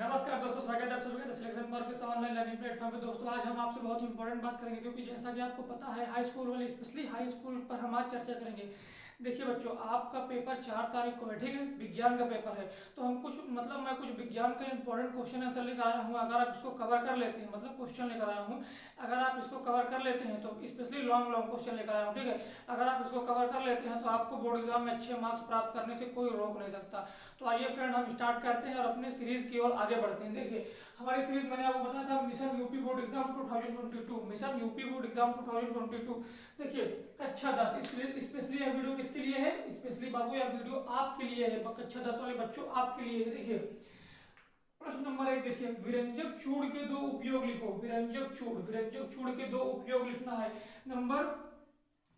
नमस्कार दोस्तों, स्वागत है आप सभी का सिलेक्शन मार्क के ऑनलाइन लर्निंग प्लेटफॉर्म पे। दोस्तों आज हम आपसे बहुत इंपॉर्टेंट बात करेंगे, क्योंकि जैसा कि आपको पता है हाई स्कूल वाले, स्पेशली हाई स्कूल पर हम आज चर्चा करेंगे। देखिए बच्चों, आपका पेपर 4 तारीख को है, ठीक है, विज्ञान का पेपर है। तो हम कुछ मैं कुछ विज्ञान का इंपॉर्टेंट क्वेश्चन आंसर लेकर आया हूँ। अगर आप इसको कवर कर लेते हैं, मतलब क्वेश्चन लेकर आया हूँ, अगर आप इसको कवर कर लेते हैं तो स्पेशली लॉन्ग लॉन्ग क्वेश्चन लेकर आया हूँ, ठीक है। अगर आप इसको कवर कर लेते हैं तो आपको बोर्ड एग्जाम में अच्छे मार्क्स प्राप्त करने से कोई रोक नहीं सकता। तो आइए फ्रेंड, हम स्टार्ट करते हैं और अपने सीरीज की ओर आगे बढ़ते हैं। देखिए हमारी सीरीज मैंने आपको बताया था mission UP board exam 2022, mission UP board exam 2022। देखिए कक्षा 10, स्पेशली यह वीडियो किसके लिए है? स्पेशली बाबू यह वीडियो आपके लिए है, कक्षा 10 वाले बच्चों आपके लिए है। देखिए प्रश्न नंबर 1, देखिए विरंजक चूड़ के दो उपयोग लिखो। विरंजक चूड़ के दो उपयोग लिखना है।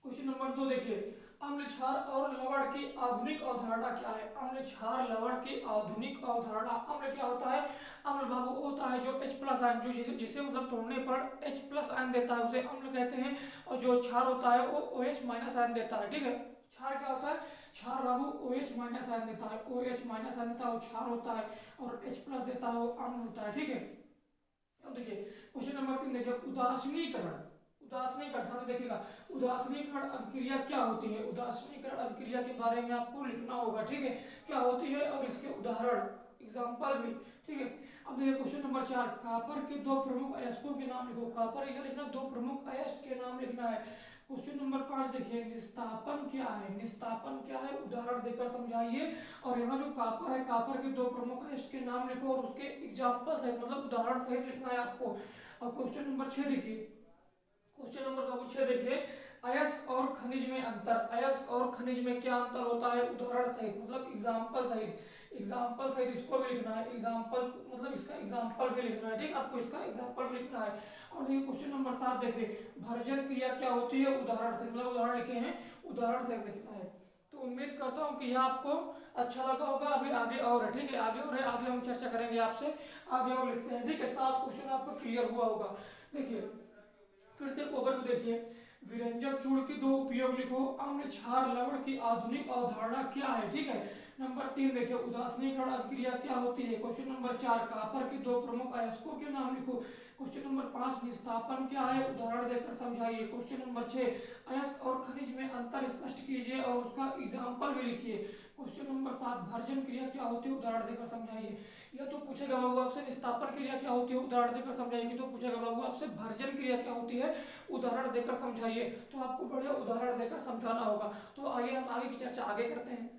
क्वेश्चन नंबर 2, देखिए अम्ल क्षार और लवण की आधुनिक अवधारणा क्या है? अम्ल क्षार लवण की आधुनिक अवधारणा। अम्ल क्या होता है? अम्ल बाबू होता है जो H प्लस आयन, जो जिसे मतलब तोड़ने पर H प्लस आयन देता है, उसे अम्ल कहते हैं। और जो क्षार होता है वो OH माइनस आयन देता है, ठीक है। क्षार क्या होता है? क्षार बाबू OH माइनस आयन देता है, OH माइनस आयन देता है, क्षार होता है। और H प्लस देता है वो अम्ल होता है, ठीक है। अब देखिए क्वेश्चन नंबर 3, देखिए उदासीनीकरण। उदासीनीकरण ध्यान से देखिएगा, उदासीनीकरण अभिक्रिया क्या होती है? उदासीनीकरण अभिक्रिया के बारे में आपको लिखना होगा, ठीक है, क्या होती है और इसके उदाहरण, एग्जाम्पल भी, ठीक है। अब देखिए क्वेश्चन नंबर 4, कॉपर के दो प्रमुख अयस्कों के नाम लिखो। कॉपर क्या लिखना? दो प्रमुख अयस्क के नाम लिखना है। क्वेश्चन नंबर 5, देखिए निस्तापन क्या है? निस्तापन क्या है? उदाहरण देकर समझाइए। और यहाँ जो कॉपर है, कॉपर के दो प्रमुख अयस्क के नाम लिखो और उसके एग्जाम्पल सहित, मतलब उदाहरण सहित लिखना है आपको। और क्वेश्चन नंबर 6 देखिए, क्वेश्चन नंबर का पूछे, देखिए अयस्क और खनिज में अंतर। अयस्क और खनिज में क्या अंतर होता है? उदाहरण सहित, मतलब एग्जाम्पल सहित, एग्जाम्पल सहित इसको भी लिखना है। एग्जाम्पल मतलब इसका एग्जाम्पल भी लिखना है, ठीक, आपको इसका एग्जाम्पल भी लिखना है। और देखिए क्वेश्चन नंबर 7, देखिए भर्जन क्रिया क्या होती है? उदाहरण से, मतलब उदाहरण लिखे हैं, उदाहरण से लिखना है। तो उम्मीद करता हूँ कि यह आपको अच्छा लगा होगा। अभी आगे और है, ठीक है, आगे और है, आगे हम चर्चा करेंगे आपसे, आगे और लिखते हैं, ठीक है। 7 क्वेश्चन आपको क्लियर हुआ होगा। देखिए फिर से ओवरव्यू देखिए, विरंजक चूड़ के दो उपयोग लिखो। अम्ल क्षार लवण की आधुनिक अवधारणा क्या है? ठीक है। नंबर 3, देखिए उदासीनीकरण अभिक्रिया क्या होती है? क्वेश्चन नंबर 4, कॉपर के दो प्रमुख अयस्कों के नाम लिखो। क्वेश्चन नंबर 5, निस्तापन क्या है? उदाहरण देकर समझाइए। क्वेश्चन नंबर 6, अयस्क और खनिज में अंतर स्पष्ट कीजिए और उसका एग्जाम्पल भी लिखिए। क्वेश्चन नंबर 7, भर्जन क्रिया क्या होती है? उदाहरण देकर समझाइए। यह तो पूछेगा बाबू आपसे निस्तापन क्रिया क्या होती है, उदाहरण देकर समझाइए। तो पूछेगा बाबू आपसे भर्जन क्रिया क्या होती है, उदाहरण देकर समझाइए। तो आपको बढ़िया उदाहरण देकर समझाना होगा। तो आइए हम आगे की चर्चा आगे करते हैं।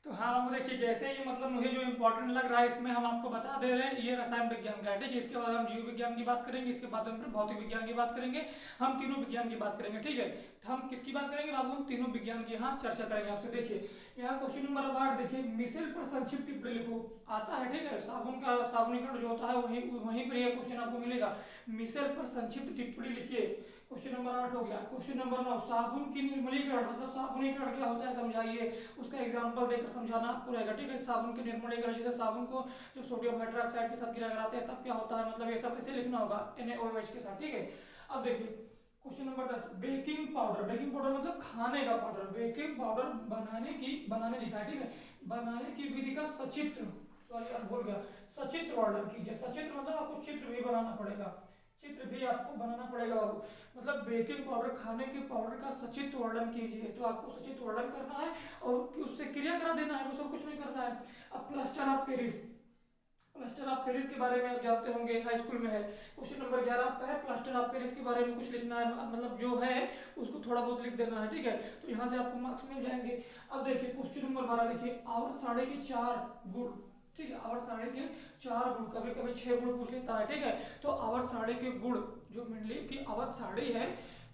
तो हाँ बाबू देखिए, जैसे ही मतलब मुझे जो इंपॉर्टेंट लग रहा है इसमें हम आपको बता दे रहे हैं, ये रसायन विज्ञान का है, ठीक है। इसके बाद हम जीव विज्ञान की बात करेंगे, इसके बाद हम फिर भौतिक विज्ञान की बात करेंगे, हम तीनों विज्ञान की बात करेंगे, ठीक है। तो हम किसकी बात करेंगे बाबू? हम तीनों विज्ञान की यहाँ चर्चा करेंगे आपसे। देखिए यहाँ क्वेश्चन नंबर 8, देखिए मिसेल पर संक्षिप्त टिप्पणी लिखो। आता है, ठीक है, साबुन का साबुनीकरण जो होता है वहीं वहीं पर यह क्वेश्चन आपको मिलेगा। मिसेल पर संक्षिप्त टिप्पणी लिखिए। क्वेश्चन नंबर 8 हो गया। क्वेश्चन नंबर 9, साबुन की निर्मलीकरण, मतलब साबुनीकरण क्या होता है समझाइए, उसका एग्जाम्पल देकर समझाना आपको रहेगा, ठीक है। साबुन के निर्मलीकरण, जैसे साबुन को जो सोडियम हाइड्रोक्साइड के साथ गिरा कराते हैं तब क्या होता है, मतलब ये सब ऐसे लिखना होगा NaOH के साथ, ठीक है। अब देखिए question number 10, baking powder. Baking powder मतलब खाने का पाउडर। बेकिंग पाउडर बनाने लिखा है, ठीक है, बनाने की विधि का सचित्र, सॉरी यार भूल गया, सचित्र वर्णन कीजिए। सचित्र मतलब आपको चित्र भी बनाना पड़ेगा, चित्र भी आपको बनाना पड़ेगा बाबू। मतलब बेकिंग पाउडर, खाने के पाउडर का सचित्र वर्णन कीजिए। तो आपको सचित्र वर्णन करना है और उससे क्रिया करा देना है, बस और कुछ नहीं करना है। अब plaster of Paris, plaster of Paris के बारे में आप जानते होंगे, हाई स्कूल में है। क्वेश्चन नंबर 11 आपका है प्लास्टर ऑफ पेरिस के बारे में कुछ लिखना है, मतलब जो है उसको थोड़ा बहुत लिख देना है, ठीक है। तो यहाँ से आपको मार्क्स मिल जाएंगे। अब देखिए क्वेश्चन नंबर 12, देखिए आवर्त सारणी के 4 गुण, ठीक है, आवर्त सारणी के 4 गुण, कभी कभी 6 गुण पूछ लेता है, ठीक है। तो आवर्त सारणी के गुण, जो मंडलीय की आवर्त सारणी है,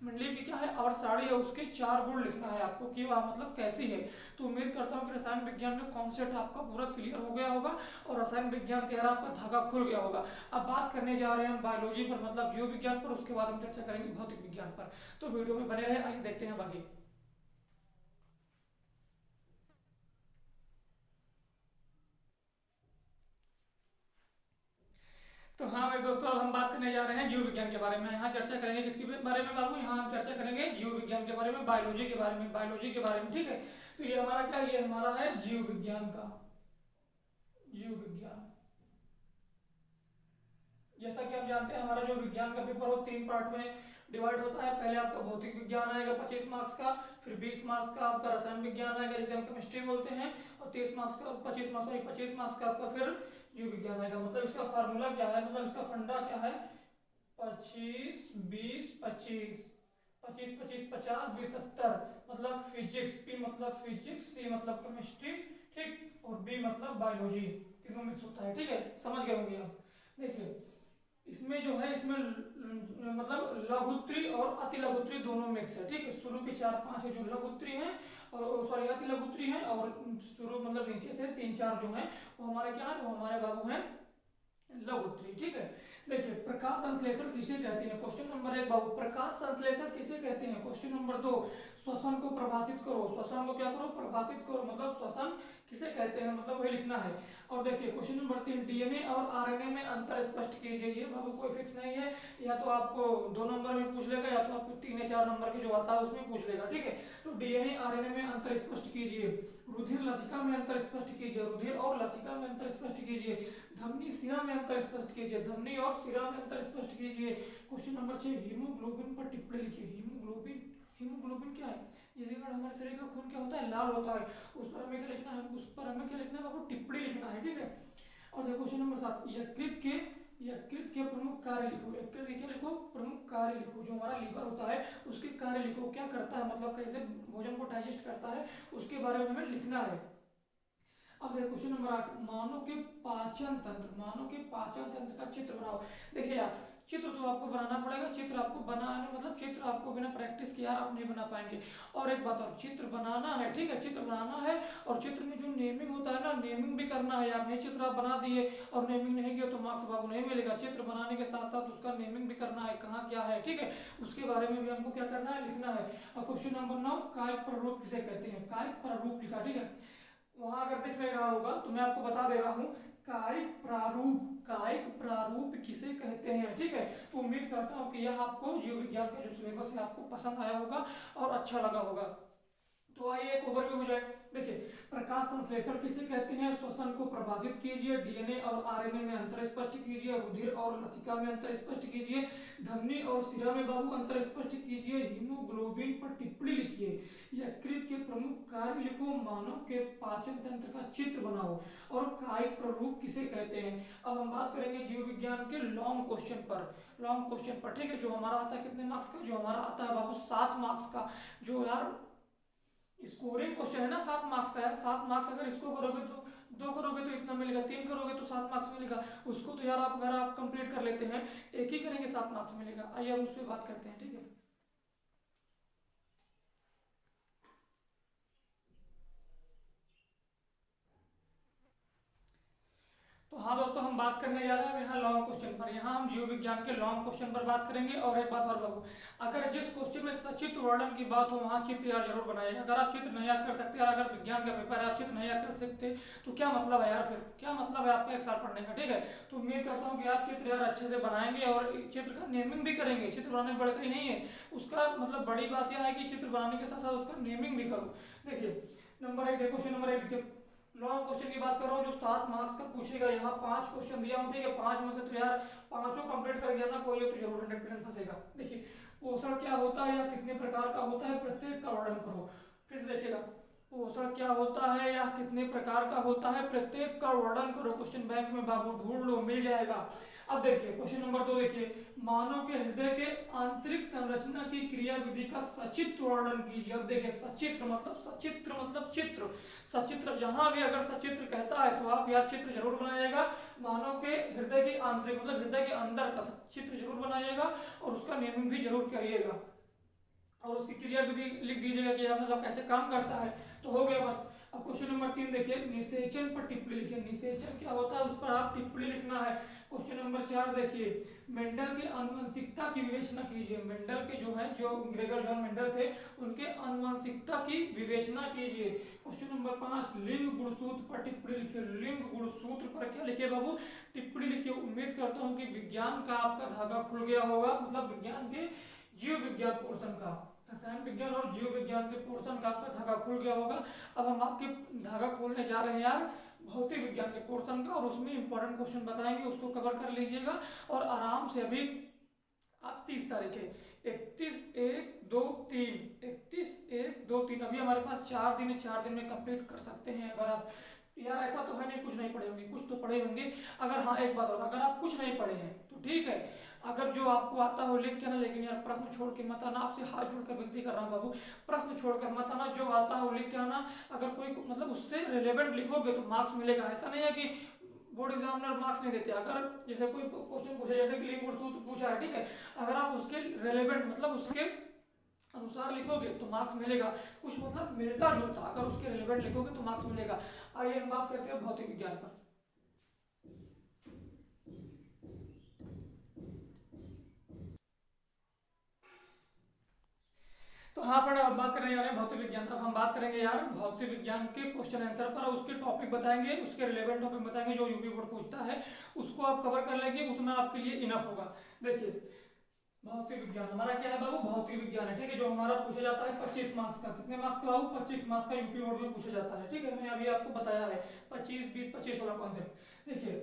मंडलीय की क्या है, आवर्त सारणी है, उसके 4 गुण लिखना है आपको कि वह मतलब कैसी है। तो उम्मीद करता हूँ कि रसायन विज्ञान का कॉन्सेप्ट आपका पूरा क्लियर हो गया होगा और रसायन विज्ञान के आपका धागा खुल गया होगा। अब बात करने जा रहे हैं हम बायोलॉजी पर, मतलब जीव विज्ञान पर, उसके बाद हम चर्चा करेंगे भौतिक विज्ञान पर। तो वीडियो में बने रहे, आइए देखते हैं बाकी। तो हाँ भाई दोस्तों अब हम बात करने जा रहे हैं जीव विज्ञान के बारे में। यहाँ चर्चा करेंगे किसके बारे में बाबू? यहाँ हम चर्चा करेंगे जीव विज्ञान के बारे में, बायोलॉजी के बारे में, बायोलॉजी के बारे में। ठीक है, तो ये हमारा क्या, ये हमारा है जीव विज्ञान का, जीव विज्ञान। जैसा कि आप जानते हैं हमारा जो विज्ञान का पेपर वो 3 पार्ट में डिवाइड होता है। पहले आपका भौतिक विज्ञान आएगा 25 मार्क्स का, फिर 20 मार्क्स का आपका रसायन विज्ञान आएगा जिसे हम केमिस्ट्री बोलते हैं, और 30 मार्क्स का 25 मार्क्स का आपका फिर जीव विज्ञान आएगा। मतलब इसका फार्मूला क्या है, मतलब इसका फंडा क्या है? 25 20 25, 25 25 50 20 70, मतलब फिजिक्स। पी मतलब फिजिक्स, सी मतलब केमिस्ट्री, ठीक, और बी मतलब बायोलॉजी, तीनों मिक्स होता है। ठीक है, समझ गए होंगे आप। देखिए इसमें जो है, इसमें मतलब लघुत्तरी और अति लघुत्तरी दोनों मिक्स है। ठीक है, शुरू के 4-5 है जो लघुत्तरी हैं, और सॉरी अति लघुत्तरी हैं, और शुरू मतलब नीचे से 3-4 जो हैं वो हमारे क्या है, वो हमारे बाबू हैं लघुत्तरी। ठीक है, देखिए प्रकाश संश्लेषण किसे कहते हैं? क्वेश्चन नंबर 1 बाबू, प्रकाश संश्लेषण किसे कहते हैं? क्वेश्चन नंबर 2, श्वसन को प्रभाषित करो। श्वसन को क्या करो? प्रभाषित करो, मतलब श्वसन किसे कहते हैं, मतलब वही लिखना है। और देखिए क्वेश्चन नंबर 3, डीएनए और आरएनए में अंतर स्पष्ट कीजिए। ये बाबू कोई फिक्स नहीं है, या तो आपको 2 नंबर में पूछ लेगा, या तो आपको 3 या 4 नंबर के जो आता है उसमें पूछ लेगा। ठीक है, तो डीएनए आरएनए में अंतर स्पष्ट कीजिए। रुधिर लसिका में अंतर स्पष्ट कीजिए। रुधिर और लसिका में अंतर स्पष्ट कीजिए। धमनी शिरा में अंतर स्पष्ट कीजिए। धमनी और शिरा में अंतर स्पष्ट कीजिए। क्वेश्चन नंबर 6, हीमोग्लोबिन पर टिप्पणी लिखिए। हीमोग्लोबिन, हीमोग्लोबिन क्या है? जिसके कारण हमारे शरीर का खून क्या होता है, लाल होता है। उस पर हमें क्या लिखना है, उस पर हमें क्या लिखना है आपको? टिप्पणी लिखना है। ठीक है, और देखो क्वेश्चन नंबर 7, यकृत के प्रमुख कार्य लिखो। यकृत के क्या लिखो? प्रमुख कार्य लिखो। जो हमारा लीवर होता है उसके कार्य लिखो, क्या करता है, मतलब कैसे भोजन को डाइजेस्ट करता है, उसके बारे में हमें लिखना है। अब देखो क्वेश्चन नंबर 8, मानव के पाचन तंत्र, मानव के पाचन तंत्र का चित्र बनाओ। देखिए यार, चित्र तो आपको बनाना पड़ेगा। चित्र आपको बनाना मतलब चित्र आपको बिना प्रैक्टिस के यार आप नहीं बना पाएंगे। और एक बात और, चित्र बनाना है, ठीक है, चित्र बनाना है, और चित्र में जो नेमिंग होता है ना, नेमिंग भी करना है यार। नहीं चित्र आप बना दिए और नेमिंग नहीं किया तो मार्क्स बाबू नहीं मिलेगा। चित्र बनाने के साथ साथ उसका नेमिंग भी करना है, कहाँ क्या है, ठीक है, उसके बारे में भी हमको क्या करना है, लिखना है। और क्वेश्चन नंबर 9, कायिक प्रारूप किसे कहते हैं? कायिक प्रारूप लिखा। ठीक है, वहां अगर दिख नहीं रहा होगा तो मैं आपको बता दे रहा हूँ, कायिक प्रारूप, कायिक प्रारूप किसे कहते हैं। ठीक है, तो उम्मीद करता हूँ कि यह आपको जीव विज्ञान का जो सिलेबस है आपको पसंद आया होगा और अच्छा लगा होगा। तो आइए एक ओवरव्यू हो जाए। देखिए प्रकाश संश्लेषण किसे कहते हैं? श्वसन को प्रभाषित कीजिए। डीएनए और आरएनए में अंतर स्पष्ट कीजिए। रुधिर और लसिका में अंतर स्पष्ट कीजिए। धमनी और शिरा में बाबू अंतर स्पष्ट कीजिए। हीमोग्लोबिन पर टिप्पणी लिखिए। यकृत के प्रमुख कार्य लिखो। मानव के पाचन तंत्र का चित्र बनाओ। और कायिक प्रारूप किसे कहते हैं? अब हम बात करेंगे जीव विज्ञान के लॉन्ग क्वेश्चन पर, लॉन्ग क्वेश्चन पर। ठीक है, जो हमारा आता है कितने मार्क्स का? जो हमारा आता है बाबू 7 मार्क्स का। जो यार स्कोरिंग क्वेश्चन है ना 7 मार्क्स का यार, 7 मार्क्स अगर इसको करोगे तो 2 करोगे तो इतना मिलेगा, 3 करोगे तो 7 मार्क्स मिलेगा। उसको तो यार आप अगर आप कंप्लीट कर लेते हैं, एक ही करेंगे 7 मार्क्स मिलेगा। आइए हम उस पर बात करते हैं। ठीक है, तो हाँ दोस्तों, हम बात करने जा रहे हैं यहाँ लॉन्ग क्वेश्चन पर। यहाँ हम जीव विज्ञान के लॉन्ग क्वेश्चन पर बात करेंगे। और एक बात और बाबू, अगर जिस क्वेश्चन में सचित्र वर्णन की बात हो वहाँ चित्र यार जरूर बनाइए। अगर आप चित्र नहीं याद कर सकते और अगर विज्ञान का पेपर है आप चित्र नहीं याद कर सकते तो क्या मतलब है यार, फिर क्या मतलब है आपका 1 साल पढ़ने का। ठीक है, तो उम्मीद करता हूँ कि आप चित्र यार अच्छे से बनाएंगे और चित्र का नेमिंग भी करेंगे। चित्र बनाने में बड़ा कहीं नहीं है, उसका मतलब बड़ी बात यह है कि चित्र बनाने के साथ साथ उसका नेमिंग भी करो। देखिए नंबर 1, क्वेश्चन नंबर 1 देखिए, लॉन्ग क्वेश्चन की बात कर रहा हूँ जो 7 मार्क्स का पूछेगा। यहाँ 5 क्वेश्चन दिया हूँ, ठीक है, 5 में से तो यार 5 कंप्लीट कर गया ना कोई तो जरूर 100% फंसेगा। देखिए पोषण क्या होता है या कितने प्रकार का होता है, प्रत्येक का वर्णन करो। फिर से देखिएगा, पोषण क्या होता है या कितने प्रकार का होता है, प्रत्येक का वर्णन करो। क्वेश्चन बैंक में बाबू ढूंढ लो, मिल जाएगा। अब देखिए क्वेश्चन नंबर 2 देखिए, मानव के हृदय के आंतरिक संरचना की क्रिया विधि का सचित्र वर्णन कीजिए। अब देखिए सचित्र मतलब चित्र, सचित्र जहां भी अगर सचित्र कहता है तो आप यार चित्र जरूर बनाइएगा। मानव के हृदय के आंतरिक मतलब हृदय के अंदर का चित्र जरूर बनाइएगा और उसका नेमिंग भी जरूर करिएगा और उसकी क्रिया विधि लिख दीजिएगा कि मतलब कैसे काम करता है। तो हो गया बस। अब क्वेश्चन नंबर 3 देखिए, निषेचन पर टिप्पणी लिखिए। निषेचन क्या होता है उस पर आप टिप्पणी लिखना है। क्वेश्चन नंबर 4 देखिए, मेंडल के आनुवंशिकता की विवेचना कीजिए। मेंडल के जो है, जो ग्रेगर जॉन मेंडल थे, उनके आनुवंशिकता की विवेचना कीजिए। क्वेश्चन नंबर 5, लिंग गुणसूत्र पर टिप्पणी लिखिए। लिंग गुणसूत्र पर क्या लिखिए बाबू, टिप्पणी लिखिए। उम्मीद करता हूँ कि विज्ञान का आपका धागा खुल गया होगा, मतलब विज्ञान के जीव विज्ञान पोर्शन का, रसायन विज्ञान और जीव विज्ञान के पोर्शन का आपका धागा खुल गया होगा। अब हम आपके धागा खोलने जा रहे हैं यार भौतिक विज्ञान के पोर्शन का, और उसमें इंपॉर्टेंट क्वेश्चन बताएंगे, उसको कवर कर लीजिएगा। और आराम से अभी आप 30 तारीख है, 31/1/2/3, 31/1/2/3, अभी हमारे पास 4 दिन है, 4 दिन में कंप्लीट कर सकते हैं। अगर आप यार ऐसा तो है नहीं कुछ नहीं पढ़े होंगे, कुछ तो पढ़े होंगे। अगर हाँ एक बात और, अगर आप कुछ नहीं पढ़े हैं तो ठीक है, अगर जो आपको आता हो लिख के ना, लेकिन यार प्रश्न छोड़ के मत आना, आपसे हाथ जोड़कर विनती कर रहा हूँ बाबू, प्रश्न छोड़कर मत आना, जो आता हो लिख के आना। अगर कोई मतलब उससे रिलेवेंट लिखोगे तो मार्क्स मिलेगा। ऐसा नहीं है कि बोर्ड एग्जामिनर मार्क्स नहीं देते। अगर जैसे कोई क्वेश्चन पूछा, जैसे कि लिंग सूत्र पूछा है, ठीक है, अगर आप उसके रिलेवेंट मतलब उसके अनुसार लिखोगे तो मार्क्स मिलेगा, कुछ मतलब मिलता जुलता, अगर उसके रिलेवेंट लिखोगे तो मार्क्स मिलेगा। आइए हम बात करते हैं भौतिक विज्ञान पर। तो हाँ फ्रेंड, अब बात करेंगे यार भौतिक विज्ञान। अब हम बात करेंगे यार भौतिक विज्ञान के क्वेश्चन आंसर पर, उसके टॉपिक बताएंगे, उसके रिलेवेंट टॉपिक बताएंगे जो यूपी बोर्ड पूछता है, उसको आप कवर कर लेंगे, उतना आपके लिए इनफ होगा। देखिए भौतिक विज्ञान हमारा क्या है बाबू, भौतिक विज्ञान है, ठीक है, जो हमारा पूछा जाता है 25 मार्क्स का। कितने मार्क्स का बाबू, 25 मार्क्स का यूपी बोर्ड में पूछा जाता है, ठीक है, मैंने अभी आपको बताया है 25, 20, 25 वाला कॉन्सेप्ट। देखिए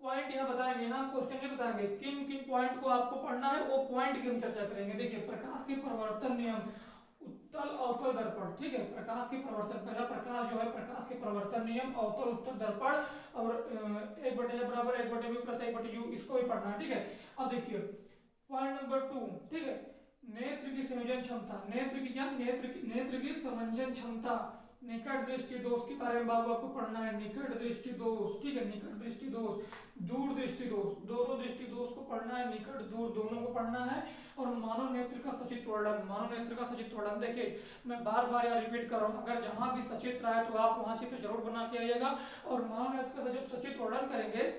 पॉइंट यहाँ बताएंगे, यहाँ क्वेश्चन ये बताएंगे किन किन पॉइंट को आपको पढ़ना है, वो पॉइंट की हम चर्चा करेंगे। देखिए प्रकाश के परिवर्तन नियम, उत्तल अवतल दर्पण, ठीक है, प्रकाश के परिवर्तन, पहला प्रकाश जो है प्रकाश के परिवर्तन नियम, अवतल उत्तल दर्पण, और 1/a बराबर 1/b प्लस 1/u, इसको भी पढ़ना है, ठीक है। अब देखिए पॉइंट नंबर 2, ठीक है, नेत्र की संयोजन क्षमता, नेत्र की क्या, नेत्र की संयोजन क्षमता, निकट दृष्टि दोष के बारे में बाबू आपको पढ़ना है। निकट दृष्टि दोष, ठीक है, निकट दृष्टि दोष, दूर दृष्टि दोष, दोनों दृष्टि दोष को पढ़ना है, निकट दूर दोनों को पढ़ना है। और मानव नेत्र का सचित्र वर्णन, मानव नेत्र का सचित्र वर्णन। देखिए मैं बार बार यार रिपीट कर रहा हूँ, अगर जहां भी सचित्र आए तो आप वहां चित्र जरूर बना के आइएगा। और मानव नेत्र का जब सचित्र वर्णन करेंगे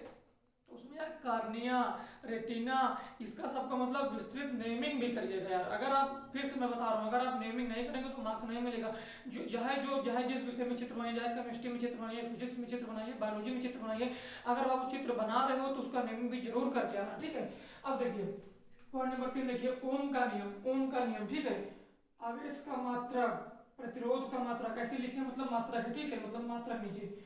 उसमें यार कार्निया, रेटिना, इसका सबका मतलब विस्तृत नेमिंग भी करिएगा यार। अगर आप, फिर से मैं बता रहा हूँ, अगर आप नेमिंग नहीं करेंगे तो मार्क्स नहीं मिलेगा। जो चाहे जिस विषय में चित्र बनाइए, चाहे केमिस्ट्री में चित्र बनाइए, फिजिक्स में चित्र बनाइए, बायोलॉजी में चित्र बनाइए, अगर आप चित्र बना रहे हो तो उसका नेमिंग भी जरूर करके आना, ठीक है। अब देखिए पॉइंट नंबर 3, देखिए ओम का नियम, ओम का नियम, ठीक है, आवेश का मात्रक, प्रतिरोध का मात्रक, ऐसे लिखे मतलब मात्रा है, ठीक है, मतलब मात्रक नीचे,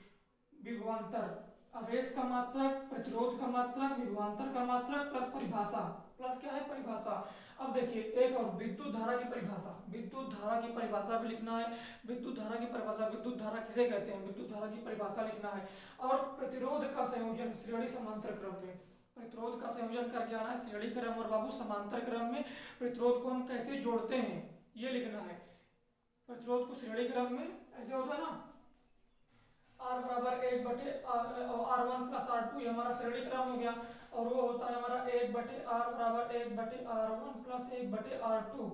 विभवांतर, आवेश का मात्रक, प्रतिरोध का मात्रक, विभवांतर का मात्रक, प्लस परिभाषा, प्लस क्या है परिभाषा। अब देखिए एक और विद्युत धारा की परिभाषा, विद्युत धारा की परिभाषा भी लिखना है। विद्युत धारा की परिभाषा, विद्युत धारा किसे कहते हैं, विद्युत धारा की परिभाषा लिखना है। और प्रतिरोध का संयोजन श्रेणी समांतर क्रम में, प्रतिरोध का संयोजन करके आना है श्रेणी क्रम और बाबू समांतर क्रम में। प्रतिरोध को हम कैसे जोड़ते हैं ये लिखना है। प्रतिरोध को श्रेणी क्रम में ऐसे होता है ना, R बराबर 1/R1 प्लस R2, ये हमारा श्रेणी क्रम हो गया। और वो होता है हमारा 1/R बराबर 1/R1 प्लस 1/R2,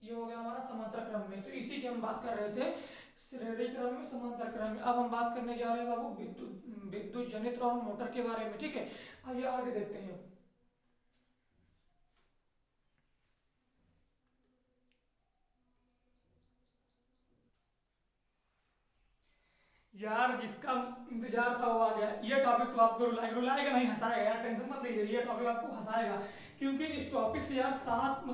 ये हो गया हमारा समांतर क्रम में। तो इसी की हम बात कर रहे थे, श्रेणी क्रम में, समांतर क्रम में। अब हम बात करने जा रहे हैं बाबू विद्युत जनित्र और मोटर के बारे में, ठीक है। आइए आगे देखते हैं। यार जिसका इंतजार था वो आ गया। ये टॉपिक तो आपको रुलाएगा नहीं, हंसाएगा यार, टेंशन मत लीजिए, ये टॉपिक आपको हंसाएगा। क्योंकि इस टॉपिक से यार 7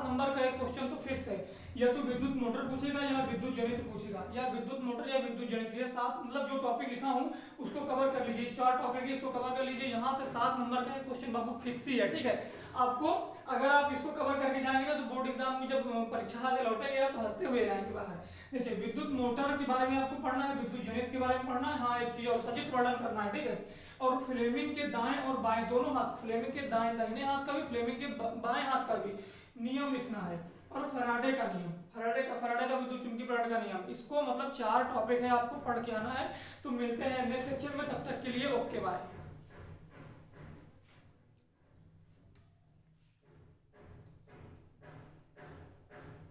नंबर का एक क्वेश्चन तो फिक्स है, या तो विद्युत मोटर पूछेगा या विद्युत जनित्र पूछेगा, या विद्युत मोटर या विद्युत जनित्र, ये 7 मतलब जो टॉपिक लिखा हूँ उसको कवर कर लीजिए। 4 टॉपिक है, इसको कवर कर लीजिए, यहाँ से 7 नंबर का एक क्वेश्चन बाबू फिक्स ही है, ठीक है। आपको अगर आप इसको कवर करके जाएंगे ना तो बोर्ड एग्जाम में जब परीक्षा से लौटेंगे ना तो हंसते हुए आएंगे बाहर। देखिए विद्युत मोटर के बारे में आपको पढ़ना है, विद्युत जनित्र के बारे में पढ़ना है, हाँ एक चीज और सचित्र वर्णन करना है, ठीक है। और फ्लेमिंग के दाएं और बाएं दोनों हाथ, फ्लेमिंग के दाहिने हाथ का भी, फ्लेमिंग के बाएं हाथ का भी नियम लिखना है। और फैराडे का नियम, फैराडे का विद्युत चुंबकीय प्रणाली का नियम, इसको मतलब 4 टॉपिक है, आपको पढ़ के आना है। तो मिलते हैं नेक्स्ट लेक्चर में, तब तक के लिए ओके बाय।